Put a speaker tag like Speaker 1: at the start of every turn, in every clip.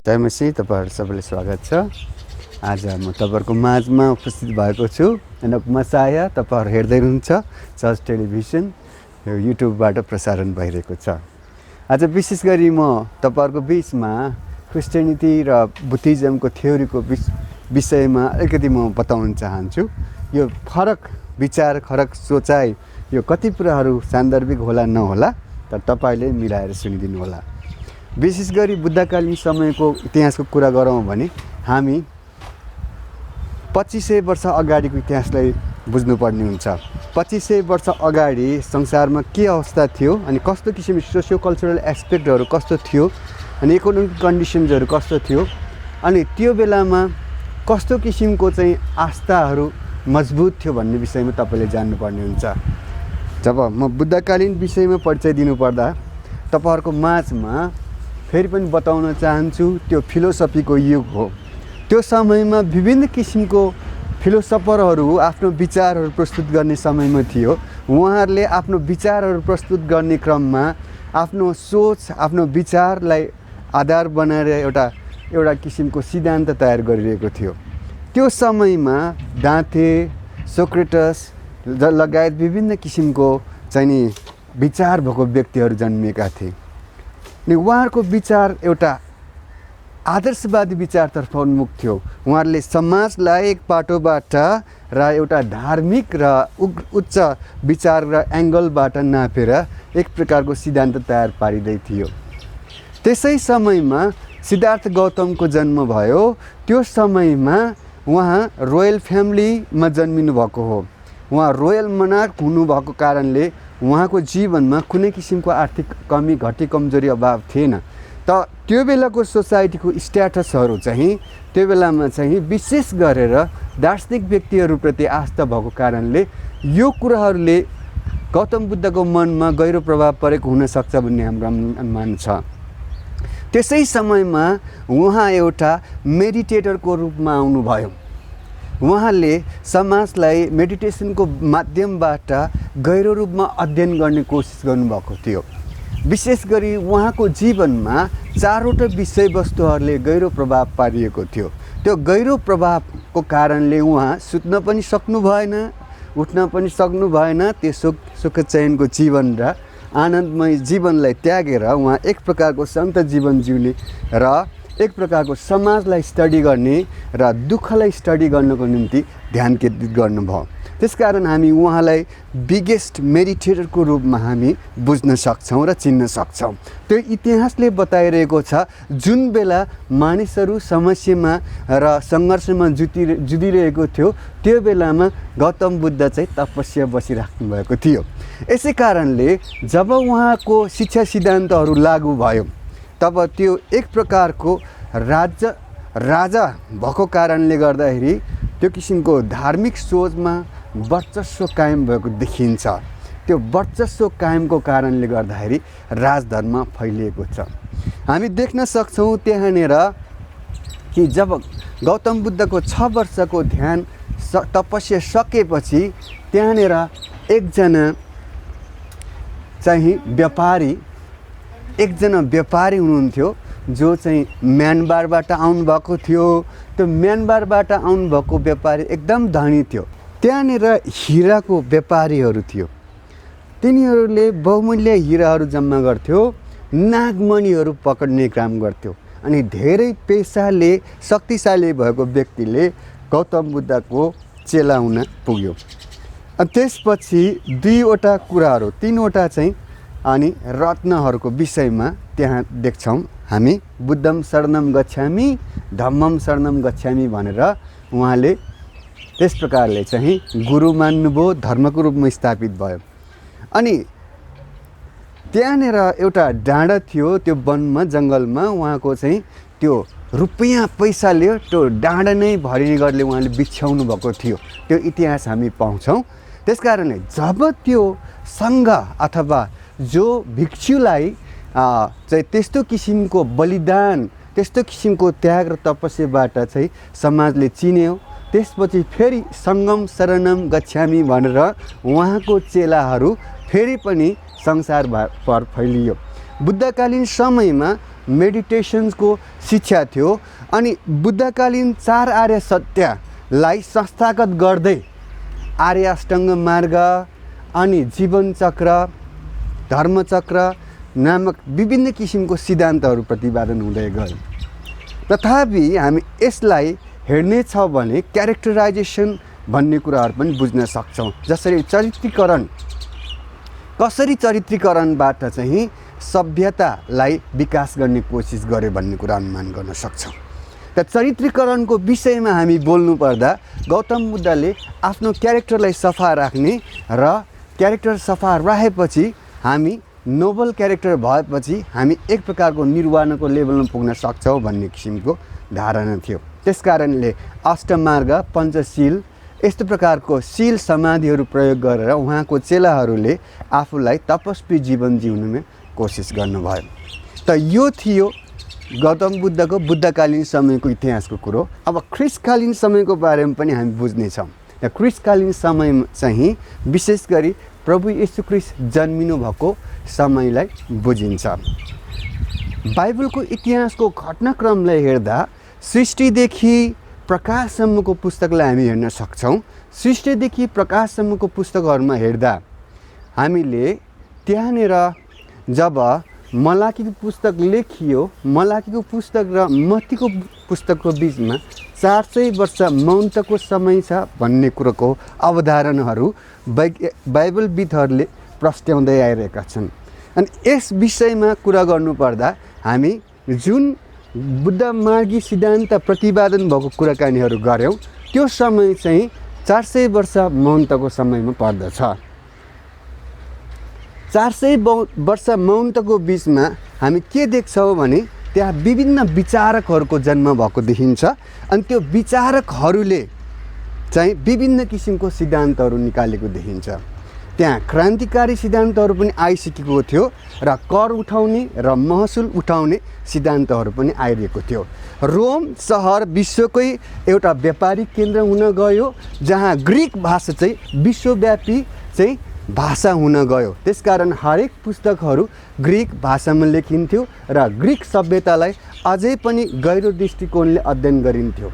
Speaker 1: जय मसी, तपाईहरु सबैलाई स्वागत छ। आज म तपाईहरुको माझमा उपस्थित भएको छु। एनोक मसाया तपाईहरु हेर्दै हुनुहुन्छ चर्च टेलिभिजन यो युट्युबबाट प्रसारण भइरहेको छ। आज विशेष गरी म तपाईहरुको बीचमा क्रिस्चियनिटी र बुद्धिज्मको थ्योरीको विषयमा अलिकति म बताउन चाहन्छु। यो फरक विचार, फरक सोचाइ, यो कति कुराहरू सान्दर्भिक होला नहोला, तर तपाईले मिलाएर सुनिदिनु होला। विशेष गरी बुद्धकालीन समयको इतिहासको कुरा गरौँ भने हामी 2500 वर्ष अगाडिको इतिहासलाई बुझ्नुपर्ने हुन्छ। 2500 वर्ष अगाडि संसारमा के अवस्था थियो अनि कस्तो किसिमको सोसियो कल्चरल एस्पेक्टहरू कस्तो थियो अनि इकोनोमिक कन्डिसन्सहरू कस्तो थियो अनि त्यो बेलामा कस्तो किसिमको चाहिँ आस्थाहरू मजबुत थियो भन्ने विषयमा तपाईले जान्नुपर्ने हुन्छ। जब म बुद्धकालीन विषयमा परिचय दिनुपर्दा तपाईहरुको माझमा फेरि पनि बताउन चाहन्छु, त्यो फिलोसफीको युग हो। त्यो समयमा विभिन्न किसिमको फिलोसफरहरू आफ्नो विचारहरू प्रस्तुत गर्ने समयमा थियो। उहाँहरूले आफ्नो विचारहरू प्रस्तुत गर्ने क्रममा आफ्नो सोच, आफ्नो विचारलाई आधार बनाएर एउटा किसिमको सिद्धान्त तयार गरिरहेको थियो। त्यो समयमा दाँते, सोक्रेटस लगायत विभिन्न किसिमको चाहिँ नि विचार भएको व्यक्तिहरू जन्मिएका थिए। अनि उहाँहरूको विचार एउटा आदर्शवादी विचारतर्फ उन्मुख थियो। उहाँहरूले समाजलाई एक पाटोबाट र एउटा धार्मिक र उच्च विचार र एङ्गलबाट नापेर एक प्रकारको सिद्धान्त तयार पारिँदै थियो। त्यसै समयमा सिद्धार्थ गौतमको जन्म भयो। त्यो समयमा उहाँ रोयल फ्यामिलीमा जन्मिनु भएको हो। उहाँ रोयल मनार्क हुनुभएको कारणले उहाँको जीवनमा कुनै किसिमको आर्थिक कमी, घटी, कमजोरी, अभाव थिएन। त त्यो बेलाको सोसाइटीको स्ट्याटसहरू चाहिँ त्यो बेलामा चाहिँ विशेष गरेर दार्शनिक व्यक्तिहरूप्रति आस्था भएको कारणले यो कुराहरूले गौतम बुद्धको मनमा गहिरो प्रभाव परेको हुनसक्छ भन्ने हाम्रो अनुमान छ। त्यसै समयमा उहाँ एउटा मेडिटेटरको रूपमा आउनुभयो। उहाँले समाजलाई मेडिटेसनको माध्यमबाट गहिरो रूपमा अध्ययन गर्ने कोसिस गर्नुभएको थियो। विशेष गरी उहाँको जीवनमा चारवटा विषयवस्तुहरूले गहिरो प्रभाव पारिएको थियो। त्यो गहिरो प्रभावको कारणले उहाँ सुत्न पनि सक्नु भएन, उठ्न पनि सक्नु भएन। त्यो सुख चयनको जीवन र आनन्दमय जीवनलाई त्यागेर उहाँ एक प्रकारको सन्त जीवन जिउने र एक प्रकारको समाजलाई स्टडी गर्ने र दुःखलाई स्टडी गर्नको निम्ति ध्यान केन्द्रित गर्नुभयो। त्यसकारण हामी उहाँलाई बिगेस्ट मेडिटेटरको रूपमा हामी बुझ्न सक्छौँ र चिन्न सक्छौँ। त्यो इतिहासले बताइरहेको छ जुन बेला मानिसहरू समस्यामा र सङ्घर्षमा जुधिरहेको थियो त्यो बेलामा गौतम बुद्ध चाहिँ तपस्या बसिराख्नु भएको थियो। यसै कारणले जब उहाँको शिक्षा सिद्धान्तहरू लागू भयो तब त्यो एक प्रकारको राजा भएको कारणले गर्दाखेरि त्यो किसिमको धार्मिक सोचमा वर्चस्व कायम भएको देखिन्छ। त्यो वर्चस्व कायमको कारणले गर्दाखेरि राजधर्म फैलिएको छ। हामी देख्न सक्छौँ त्यहाँनिर कि जब गौतम बुद्धको 6 वर्षको ध्यान तपस्या सकेपछि त्यहाँनिर एकजना व्यापारी हुनुहुन्थ्यो जो चाहिँ म्यानमारबाट आउनुभएको थियो। त्यो म्यानमारबाट आउनुभएको व्यापारी एकदम धनी थियो। त्यहाँनिर हिराको व्यापारीहरू थियो। तिनीहरूले बहुमूल्य हिराहरू जम्मा गर्थ्यो, नागमणिहरू पक्ड्ने काम गर्थ्यो। अनि धेरै पैसाले शक्तिशाली भएको व्यक्तिले गौतम बुद्धको चेला हुन पुग्यो। अनि त्यसपछि 3वटा चाहिँ अनि रत्नहरूको विषयमा त्यहाँ देख्छौँ हामी। बुद्धम शरणम गच्छामि, धम्मम शरणम गच्छामि भनेर उहाँले त्यस प्रकारले चाहिँ गुरु मान्नुभयो, धर्मको रूपमा स्थापित भयो। अनि त्यहाँनिर एउटा डाँडा थियो, त्यो वनमा, जङ्गलमा उहाँको चाहिँ त्यो रुपियाँ पैसाले त्यो डाँडा नै भरिने गरेर उहाँले बिछ्याउनु भएको थियो। त्यो इतिहास हामी पाउँछौँ। त्यसकारणले जब त्यो सङ्घ अथवा जो भिक्षुलाई चाहिँ त्यस्तो किसिमको बलिदान, त्यस्तो किसिमको त्याग र तपस्याबाट चाहिँ समाजले चिन्यो, त्यसपछि फेरि सङ्गम शरणम गच्छामि भनेर उहाँको चेलाहरू फेरि पनि संसारभर फैलियो। बुद्धकालीन समयमा मेडिटेसन्सको शिक्षा थियो। अनि बुद्धकालीन 4 आर्य सत्यलाई संस्थागत गर्दै आर्य अष्टाङ्ग मार्ग अनि जीवनचक्र, धर्मचक्र नामक विभिन्न किसिमको सिद्धान्तहरू प्रतिपादन हुँदै गयो। तथापि हामी यसलाई हेर्नेछौँ भने क्यारेक्टराइजेसन भन्ने कुराहरू पनि बुझ्न सक्छौँ। जसरी चरित्रीकरण, कसरी चरित्रीकरणबाट चाहिँ सभ्यतालाई विकास गर्ने कोसिस गर्यो भन्ने कुरा अनुमान गर्न सक्छौँ। त चरित्रीकरणको विषयमा हामी बोल्नु पर्दा गौतम बुद्धले आफ्नो क्यारेक्टरलाई सफा राख्ने र क्यारेक्टर सफा राखेपछि हामी नोबल क्यारेक्टर भएपछि हामी एक प्रकारको निर्वाणको लेभलमा पुग्न सक्छौँ भन्ने किसिमको धारणा थियो। त्यसकारणले अष्टमार्ग, पञ्चशील यस्तो प्रकारको शील समाधिहरू प्रयोग गरेर उहाँको चेलाहरूले आफूलाई तपस्वी जीवन जिउनुमा कोसिस गर्नुभयो। त यो थियो गौतम बुद्धको बुद्धकालीन समयको इतिहासको कुरो। अब ख्रिस्टकालीन समयको बारेमा पनि हामी बुझ्नेछौँ। र ख्रिस्टकालीन समय चाहिँ विशेष गरी प्रभु येशू ख्रिस्ट जन्मिनु भएको समयलाई बुझिन्छ। बाइबलको इतिहासको घटनाक्रमलाई हेर्दा सृष्टिदेखि प्रकाशसम्मको पुस्तकलाई हामी हेर्न सक्छौँ। सृष्टिदेखि प्रकाशसम्मको पुस्तकहरूमा हेर्दा हामीले त्यहाँनिर जब मलाकीको पुस्तक लेखियो, मलाकीको पुस्तक र मत्तीको पुस्तकको बिचमा 400 वर्ष मौनताको समय छ भन्ने कुरोको अवधारणाहरू बाइबलविदहरूले प्रस्ट्याउँदै आइरहेका छन्। अनि यस विषयमा कुरा गर्नुपर्दा हामी जुन बुद्ध मार्गी सिद्धान्त प्रतिपादन भएको कुराकानीहरू गऱ्यौँ त्यो समय चाहिँ 400 वर्ष मौनताको समयमा पर्दछ। 400 वर्ष मौनताको बिचमा हामी के देख्छौँ भने त्यहाँ विभिन्न विचारकहरूको जन्म भएको देखिन्छ। अनि त्यो विचारकहरूले चाहिँ विभिन्न किसिमको सिद्धान्तहरू निकालेको देखिन्छ। त्यहाँ क्रान्तिकारी सिद्धान्तहरू पनि आइसकेको थियो र कर उठाउने र महसुल उठाउने सिद्धान्तहरू पनि आइरहेको थियो। रोम सहर विश्वकै एउटा व्यापारिक केन्द्र हुन गयो, जहाँ ग्रिक भाषा चाहिँ विश्वव्यापी चाहिँ भाषा हुन गयो। त्यसकारण हरेक पुस्तकहरू ग्रिक भाषामा लेखिन्थ्यो र ग्रिक सभ्यतालाई अझै पनि गहिरो दृष्टिकोणले अध्ययन गरिन्थ्यो।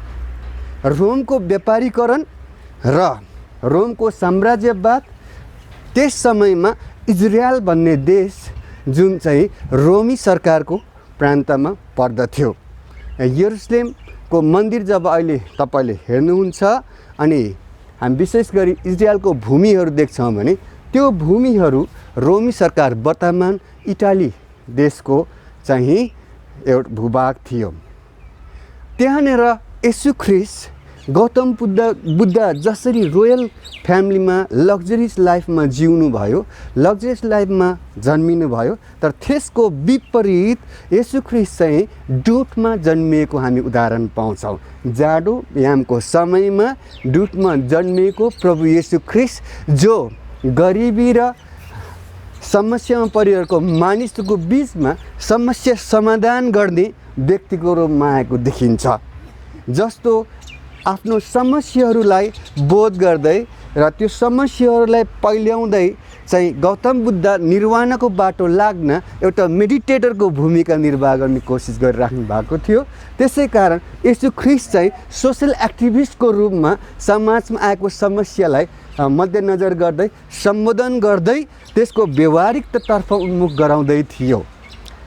Speaker 1: रोमको व्यापारीकरण र रोमको साम्राज्यवाद, त्यस समयमा इजरायल भन्ने देश जुन चाहिँ रोमी सरकारको प्रान्तमा पर्दथ्यो। यरुसलेमको मन्दिर जब अहिले तपाईँले हेर्नुहुन्छ अनि हामी विशेष गरी इजरायलको भूमिहरू देख्छौँ भने त्यो भूमिहरू रोमी सरकार वर्तमान इटाली देशको चाहिँ एउटा भूभाग थियो। त्यहाँनिर येशू ख्रिस्ट गौतम बुद्ध जसरी रोयल फ्यामिलीमा लग्जरियस लाइफमा जिउनु भयो, लग्जरियस लाइफमा जन्मिनु भयो, तर त्यसको विपरीत येशू ख्रिस्ट चाहिँ डुठमा जन्मिएको हामी उदाहरण पाउँछौँ। जाडो यामको समयमा डुठमा जन्मिएको प्रभु येशू ख्रिस्ट जो गरिबी र समस्यामा परिरहेको मानिसको बिचमा समस्या समाधान गर्ने व्यक्तिको रूपमा आएको देखिन्छ। जस्तो आफ्नो समस्याहरूलाई बोध गर्दै र त्यो समस्याहरूलाई पहिल्याउँदै चाहिँ गौतम बुद्ध निर्वाणको बाटो लाग्न एउटा मेडिटेटरको भूमिका निर्वाह गर्ने कोसिस गरिराख्नु भएको थियो। त्यसै कारण येशू ख्रिस्ट चाहिँ सोसल एक्टिभिस्टको रूपमा समाजमा आएको समस्यालाई मध्यनजर गर्दै सम्बोधन गर्दै त्यसको व्यवहारिकतातर्फ उन्मुख गराउँदै थियो।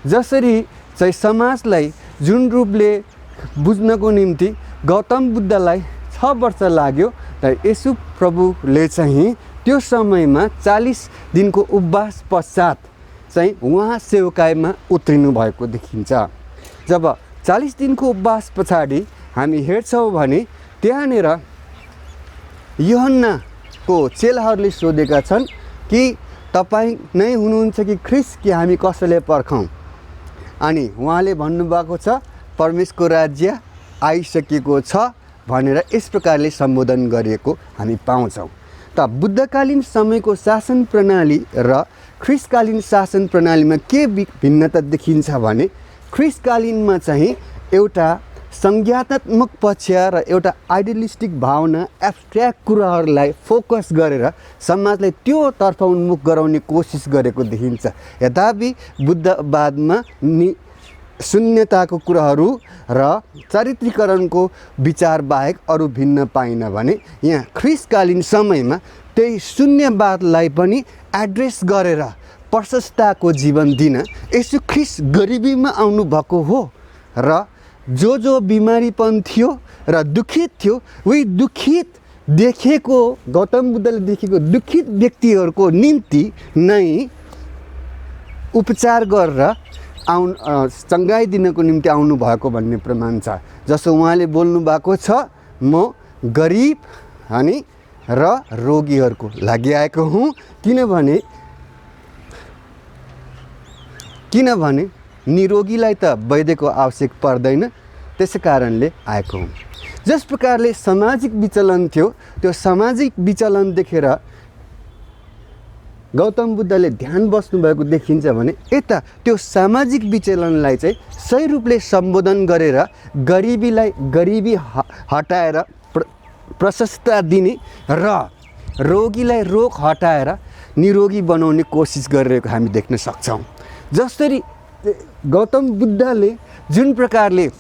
Speaker 1: जसरी चाहिँ समाजलाई जुन रूपले बुझ्नको निम्ति गौतम बुद्धलाई 6 वर्ष लाग्यो, तर येशू प्रभुले चाहिँ त्यो समयमा 40 दिनको उपवास पश्चात चाहिँ उहाँ सेवकाईमा उत्रिनु भएको देखिन्छ। जब 40 दिनको उपवास पछाडि हामी हेर्छौँ भने त्यहाँनिर यूहन्नाको चेलाहरूले सोधेका छन् कि तपाईँ नै हुनुहुन्छ कि ख्रिस्ट, कि हामी कसैले पर्खौँ? अनि उहाँले भन्नुभएको छ परमेश्वरको राज्य आइसकेको छ भनेर यस प्रकारले सम्बोधन गरिएको हामी पाउँछौँ। त बुद्धकालीन समयको शासन प्रणाली र ख्रिस्टकालीन शासन प्रणालीमा के भिन्नता देखिन्छ भने ख्रिस्टकालीनमा चाहिँ एउटा संज्ञानात्मक पक्ष र एउटा आइडियलिस्टिक भावना, एब्स्ट्र्याक्ट कुराहरूलाई फोकस गरेर समाजलाई त्यो तर्फ उन्मुख गराउने कोसिस गरेको देखिन्छ। यद्यपि बुद्धवादमा शून्यताको कुराहरू र चारित्रीकरणको विचार बाहेक अरू भिन्न पाइन भने यहाँ ख्रिस्टकालीन समयमा त्यही शून्यवादलाई पनि एड्रेस गरेर प्रशस्तताको जीवन दिन यसु ख्रिस्ट गरिबीमा आउनुभएको हो र जो बिमारीपन थियो र दुखित थियो उही दुखित देखेको गौतम बुद्धले देखेको दुखित व्यक्तिहरूको निम्ति नै उपचार गरेर चङ्गाइ दिनको निम्ति आउनु भएको भन्ने प्रमाण छ। जसो उहाँले बोल्नु भएको छ, म गरिब अनि र रोगीहरूको लागि आएको हुँ, किनभने निरोगीलाई त वैद्यको आवश्यक पर्दैन, त्यसै कारणले आएको हुँ। जस प्रकारले सामाजिक विचलन थियो, त्यो सामाजिक विचलन देखेर गौतम बुद्धले ध्यान बस्नुभएको देखिन्छ भने यता त्यो सामाजिक विचलनलाई चाहिँ सही रूपले सम्बोधन गरेर गरिबी हटाएर प्रशस्तता दिने र रोगीलाई रोग हटाएर निरोगी बनाउने कोसिस गरिरहेको हामी देख्न सक्छौँ। जसरी गौतम बुद्धले जुन प्रकारले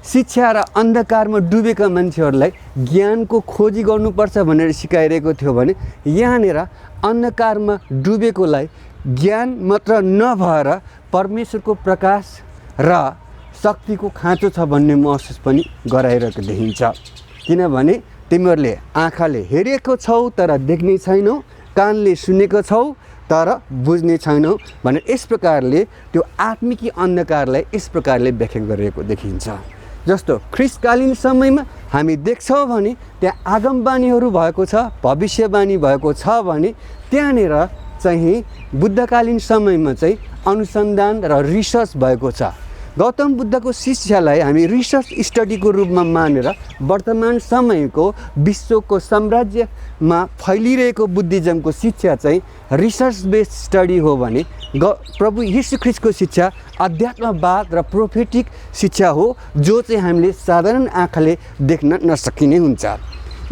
Speaker 1: शिक्षा र अन्धकारमा डुबेका मान्छेहरूलाई ज्ञानको खोजी गर्नुपर्छ भनेर सिकाइरहेको थियो भने यहाँनिर अन्धकारमा डुबेकोलाई ज्ञान मात्र नभएर परमेश्वरको प्रकाश र शक्तिको खाँचो छ भन्ने महसुस पनि गराइरहेको देखिन्छ। किनभने तिमीहरूले आँखाले हेरेको छौ तर देख्ने छैनौ, कानले सुनेको छौ तर बुझ्ने छैनौ भनेर यस प्रकारले त्यो आत्मिकी अन्धकारलाई यस प्रकारले व्याख्या गरिएको देखिन्छ। जस्तो ख्रिस्टकालीन समयमा हामी देख्छौँ भने त्यहाँ आगमबाणीहरू भएको छ, भविष्यवाणी भएको छ भने त्यहाँनिर चाहिँ बुद्धकालीन समयमा चाहिँ अनुसन्धान र रिसर्च भएको छ। गौतम बुद्धको शिक्षालाई हामी रिसर्च स्टडीको रूपमा मानेर वर्तमान समयको विश्वको साम्राज्यमा फैलिरहेको बुद्धिज्मको शिक्षा चाहिँ रिसर्च बेस्ड स्टडी हो भने प्रभु यीशु ख्रिस्टको शिक्षा अध्यात्मवाद र प्रोफेटिक शिक्षा हो, जो चाहिँ हामीले साधारण आँखाले देख्न नसकिने हुन्छ।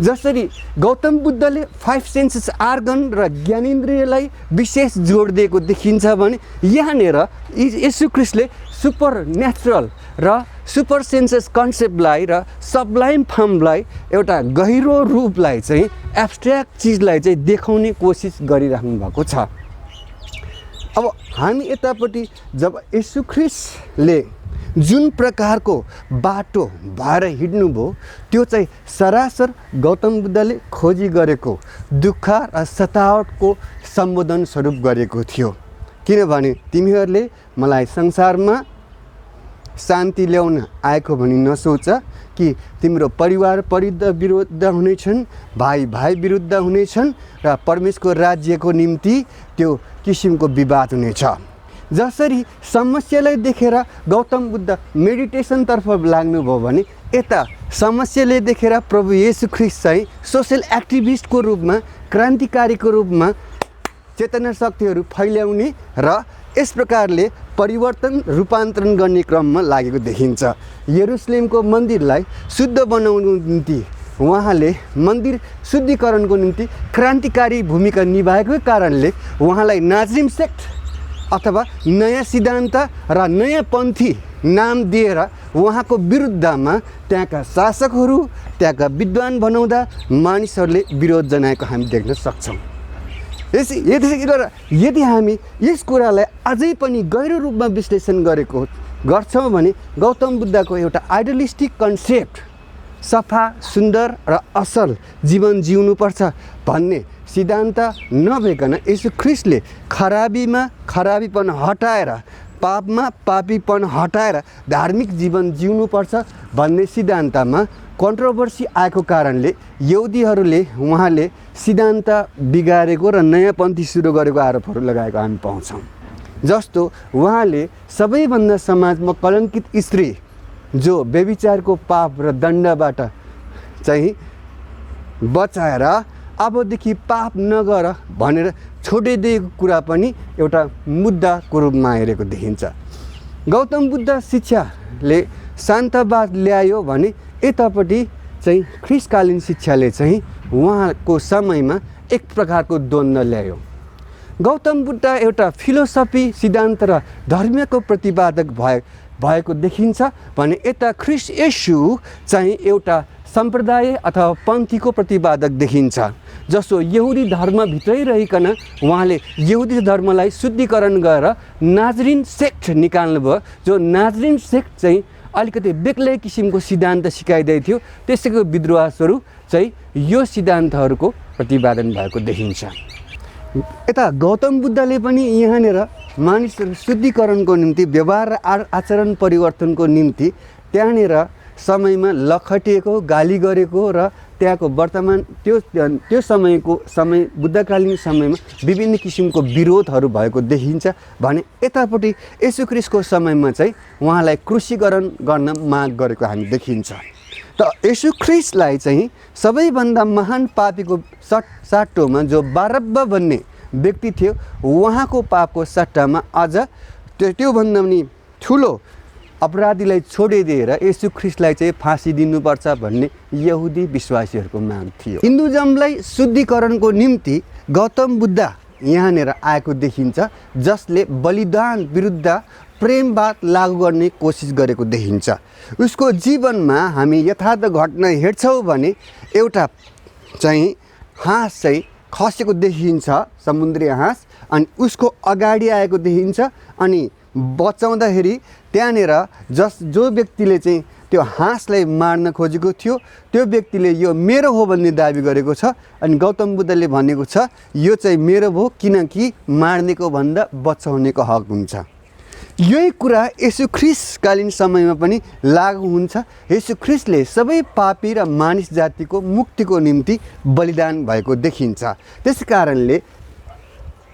Speaker 1: जसरी गौतम बुद्धले 5 सेन्सेस आर्गन र ज्ञानेन्द्रियलाई विशेष जोड दिएको देखिन्छ भने यहाँनिर यीशु ख्रिस्टले सुपर नेचुरल र सुपर सेन्सेस कन्सेप्टलाई र सबलाइम फर्मलाई एउटा गहिरो रूपलाई चाहिँ एब्स्ट्र्याक्ट चिजलाई चाहिँ देखाउने कोसिस गरिराख्नु भएको छ। अब हामी यतापट्टि जब यीशु ख्रिस्टले जुन प्रकारको बाटो भएर हिँड्नुभयो त्यो चाहिँ सरासर गौतम बुद्धले खोजी गरेको दुःख र सतावटको सम्बोधन स्वरूप गरेको थियो। किनभने तिमीहरूले मलाई संसारमा शान्ति ल्याउन आएको भनी नसोच कि तिम्रो परिवार विरुद्ध हुनेछन्, भाइ विरुद्ध हुनेछन् र परमेश्वरको राज्यको निम्ति त्यो किसिमको विवाद हुनेछ। जसरी समस्यालाई देखेर गौतम बुद्ध मेडिटेसनतर्फ लाग्नुभयो भने यता समस्याले देखेर प्रभु येशू ख्रिस्ट चाहिँ सोसल एक्टिभिस्टको रूपमा, क्रान्तिकारीको रूपमा चेतना शक्तिहरू फैल्याउने र यस प्रकारले परिवर्तन रूपान्तरण गर्ने क्रममा लागेको देखिन्छ। यरुसलेमको मन्दिरलाई शुद्ध बनाउनु निम्ति उहाँले मन्दिर शुद्धिकरणको निम्ति क्रान्तिकारी भूमिका निभाएको कारणले उहाँलाई नाजिम सेक्ट अथवा नयाँ सिद्धान्त र नयाँ पन्थी नाम दिएर उहाँको विरुद्धमा त्यहाँका शासकहरू, त्यहाँका विद्वान बनाउँदा मानिसहरूले विरोध जनाएको हामी देख्न सक्छौँ। यदि हामी यस कुरालाई अझै पनि गहिरो रूपमा विश्लेषण गर्छौँ भने गौतम बुद्धको एउटा आइडलिस्टिक कन्सेप्ट सफा, सुन्दर र असल जीवन जिउनुपर्छ भन्ने सिद्धान्त नभइकन येशू ख्रिस्टले खराबीपन हटाएर, पापमा पापीपन हटाएर धार्मिक जीवन जिउनुपर्छ भन्ने सिद्धान्तमा कन्ट्रोभर्सी आएको कारणले यहुदीहरूले उहाँले सिद्धान्त बिगारेको र नयाँ पन्थी सुरु गरेको आरोपहरू लगाएको हामी पाउँछौँ। जस्तो उहाँले सबैभन्दा समाजमा कलङ्कित स्त्री जो व्यभिचारको पाप र दण्डबाट चाहिँ बचाएर अबदेखि पाप नगर भनेर छोडिदिएको कुरा पनि एउटा मुद्दाको रूपमा हेरेको देखिन्छ। गौतम बुद्ध शिक्षाले शान्तवाद ल्यायो भने यतापट्टि चाहिँ ख्रिस्टकालीन शिक्षाले चाहिँ उहाँको समयमा एक प्रकारको द्वन्द्व ल्यायो। गौतम बुद्ध एउटा फिलोसफी, सिद्धान्त र धर्मको प्रतिपादक भए भएको देखिन्छ भने यता ख्रीष्ट येशू चाहिँ एउटा सम्प्रदाय अथवा पन्थीको प्रतिपादक देखिन्छ, जसो यहुदी धर्मभित्रै रहिकन उहाँले यहुदी धर्मलाई शुद्धिकरण गरेर नाजरिन सेक्ट निकाल्नुभयो। जो नाजरिन सेक्ट चाहिँ अलिकति बेग्लै किसिमको सिद्धान्त सिकाइदै थियो, त्यसैको विद्रोह स्वरूप चाहिँ यो सिद्धान्तहरूको प्रतिपादन भएको देखिन्छ। यता गौतम बुद्धले पनि यहाँनिर मानिसहरू शुद्धिकरणको निम्ति, व्यवहार र आचरण परिवर्तनको निम्ति त्यहाँनिर समयमा लखटिएको, गाली गरेको र त्यहाँको वर्तमान त्यो समय बुद्धकालीन समयमा विभिन्न किसिमको विरोधहरू भएको देखिन्छ भने यतापट्टि येशू ख्रीष्टको समयमा चाहिँ उहाँलाई क्रुसीकरण गर्न माग गरेको हामी देखिन्छ। त येशू ख्रीष्टलाई चाहिँ सबैभन्दा महान पापीको सट्टामा जो बारब्बा भन्ने व्यक्ति थियो, उहाँको पापको सट्टामा अझ त्योभन्दा पनि ठुलो अपराधीलाई छोडिदिएर येशू ख्रीष्टलाई चाहिँ फाँसी दिनुपर्छ भन्ने यहुदी विश्वासीहरूको माग थियो। हिन्दुजमलाई शुद्धिकरणको निम्ति गौतम बुद्ध यहाँनिर आएको देखिन्छ, जसले बलिदान विरुद्ध प्रेमवाद लागू गर्ने कोसिस गरेको देखिन्छ। उसको जीवनमा हामी यथार्थ घटना हेर्छौँ भने एउटा चाहिँ हाँस चाहिँ खसेको देखिन्छ, समुद्री हाँस, अनि उसको अगाडि आएको देखिन्छ। अनि बचाउँदाखेरि त्यहाँनिर जो व्यक्तिले चाहिँ त्यो हाँसलाई मार्न खोजेको थियो, त्यो व्यक्तिले यो मेरो हो भन्ने दाबी गरेको छ। अनि गौतम बुद्धले भनेको छ यो चाहिँ मेरो हो, किनकि मार्नेको भन्दा बचाउनेको हक हुन्छ। यही कुरा येशू ख्रीष्टकालीन समयमा पनि लागू हुन्छ। येशू ख्रीष्टले सबै पापी र मानिस जातिको मुक्तिको निम्ति बलिदान भएको देखिन्छ। त्यस कारणले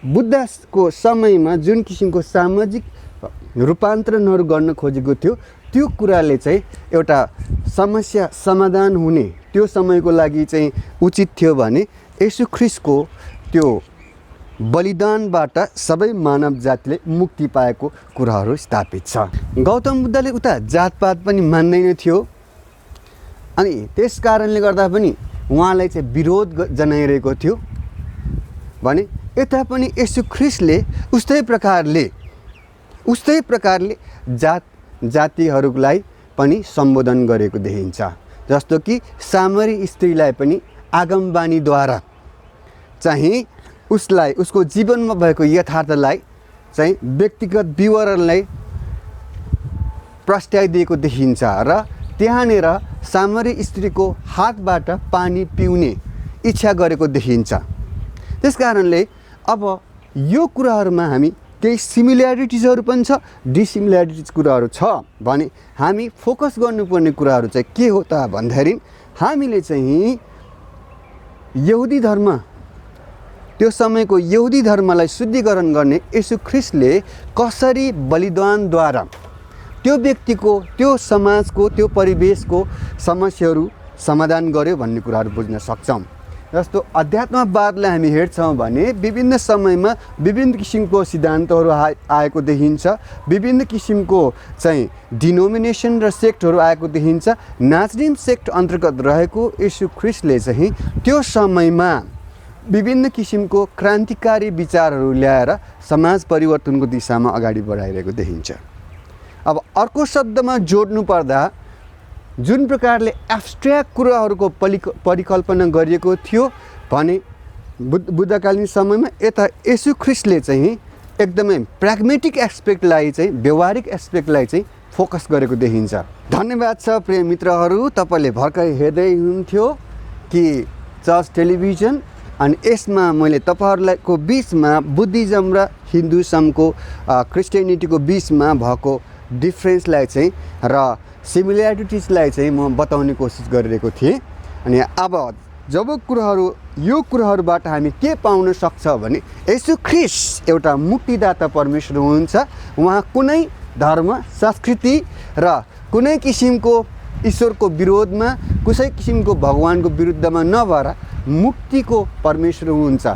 Speaker 1: बुद्धको समयमा जुन किसिमको सामाजिक रूपान्तरणहरू गर्न खोजेको थियो, त्यो कुराले चाहिँ एउटा समस्या समाधान हुने त्यो समयको लागि चाहिँ उचित थियो भने येशू ख्रीष्टको त्यो बलिदानबाट सबै मानव जातिले मुक्ति पाएको कुराहरू स्थापित छ। गौतम बुद्धले उता जातपात पनि मान्दैन थियो, अनि त्यस कारणले गर्दा पनि उहाँलाई चाहिँ विरोध जनाइरहेको थियो भने यता पनि येशू ख्रीष्टले उस्तै प्रकारले जातिहरूलाई पनि सम्बोधन गरेको देखिन्छ। जस्तो कि सामरी स्त्रीलाई पनि आगमबानीद्वारा चाहिँ उसको जीवनमा भएको यथार्थलाई चाहिँ व्यक्तिगत विवरणलाई प्रस्ट्याइदिएको देखिन्छ र त्यहाँनिर सामरी स्त्रीको हातबाट पानी पिउने इच्छा गरेको देखिन्छ। त्यस कारणले अब यो कुराहरूमा हामी केही सिमिल्यारिटिजहरू पनि छ, डिसिमिल्यारिटिज कुराहरू छ भने हामी फोकस गर्नुपर्ने कुराहरू चाहिँ के हो त भन्दाखेरि हामीले चाहिँ यहुदी धर्म, त्यो समयको यहुदी धर्मलाई शुद्धिकरण गर्ने येशू ख्रीष्टले कसरी बलिदानद्वारा त्यो व्यक्तिको, त्यो समाजको, त्यो परिवेशको समस्याहरू समाधान गर्यो भन्ने कुराहरू बुझ्न सक्छौँ। जस्तो अध्यात्मवादलाई हामी हेर्छौँ भने विभिन्न समयमा विभिन्न किसिमको सिद्धान्तहरू आएको देखिन्छ, विभिन्न किसिमको चाहिँ डिनोमिनेसन र सेक्टहरू आएको देखिन्छ। नाजरिन सेक्ट अन्तर्गत रहेको येशू ख्रीष्टले चाहिँ त्यो समयमा विभिन्न किसिमको क्रान्तिकारी विचारहरू ल्याएर समाज परिवर्तनको दिशामा अगाडि बढाइरहेको देखिन्छ। अब अर्को शब्दमा जोड्नु पर्दा जुन प्रकारले एब्स्ट्र्याक्ट कुराहरूको परिकल्पना गरिएको थियो भने बुद्धकालीन समयमा यता येशू ख्रीष्टले चाहिँ एकदमै प्राग्मेटिक एस्पेक्टलाई चाहिँ, व्यवहारिक एस्पेक्टलाई चाहिँ फोकस गरेको देखिन्छ। धन्यवाद छ प्रिय मित्रहरू, तपाईँले भर्खरै हेर्दै हुनुहुन्थ्यो कि चर्च टेलिभिजन, अनि यसमा मैले तपाईँहरूको बिचमा बुद्धिज्म र हिन्दुज्मको क्रिस्चियनिटीको बिचमा भएको डिफ्रेन्सलाई चाहिँ र सिमिल्यारिटिजलाई चाहिँ म बताउने कोसिस गरिरहेको थिएँ। अनि अब जब यो कुराहरूबाट हामी के पाउन सक्छ भने येशू ख्रीष्ट एउटा मुक्तिदाता परमेश्वर हुनुहुन्छ। उहाँ कुनै धर्म, संस्कृति र कुनै किसिमको ईश्वरको विरोधमा, कुनै किसिमको भगवानको विरुद्धमा नभएर मुक्तिको परमेश्वर हुनुहुन्छ।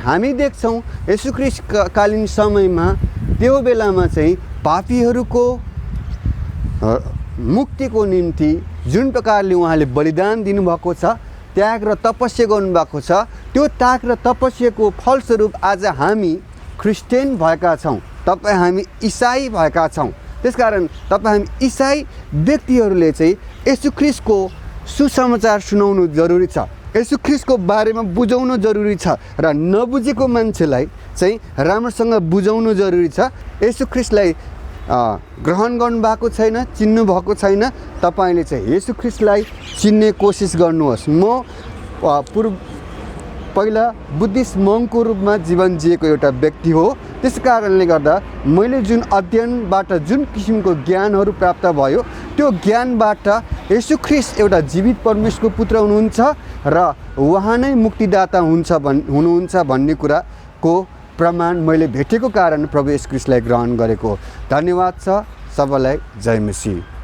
Speaker 1: हामी देख्छौँ येशू ख्रीष्ट कालीन समयमा त्यो बेलामा चाहिँ पापीहरूको मुक्तिको निम्ति जुन प्रकारले उहाँले बलिदान दिनुभएको छ, त्याग र तपस्या गर्नुभएको छ, त्यो त्याग र तपस्याको फलस्वरूप आज हामी क्रिस्चियन भएका छौँ, हामी इसाई भएका छौँ। त्यसकारण तपाईँ हामी इसाई व्यक्तिहरूले चाहिँ येशू ख्रीष्टको सुसमाचार सुनाउनु जरुरी छ, येशू ख्रीष्टको बारेमा बुझाउनु जरुरी छ र नबुझेको मान्छेलाई चाहिँ राम्रोसँग बुझाउनु जरुरी छ। येशू ख्रीष्टलाई ग्रहण गर्नुभएको छैन, चिन्नु भएको छैन, तपाईँले चाहिँ येशू ख्रीष्टलाई चिन्ने कोसिस गर्नुहोस्। म पहिला बुद्धिस्ट मङ्कको रूपमा जीवन जिएको एउटा व्यक्ति हो, त्यस कारणले गर्दा मैले जुन अध्ययनबाट जुन किसिमको ज्ञानहरू प्राप्त भयो त्यो ज्ञानबाट येशू ख्रीष्ट एउटा जीवित परमेश्वरको पुत्र हुनुहुन्छ र उहाँ नै मुक्तिदाता हुनुहुन्छ भन्ने कुराको प्रमाण मैले भेटेको कारण प्रभु येशू ख्रीष्टलाई ग्रहण गरेको। धन्यवाद छ सबैलाई। जय मसीह।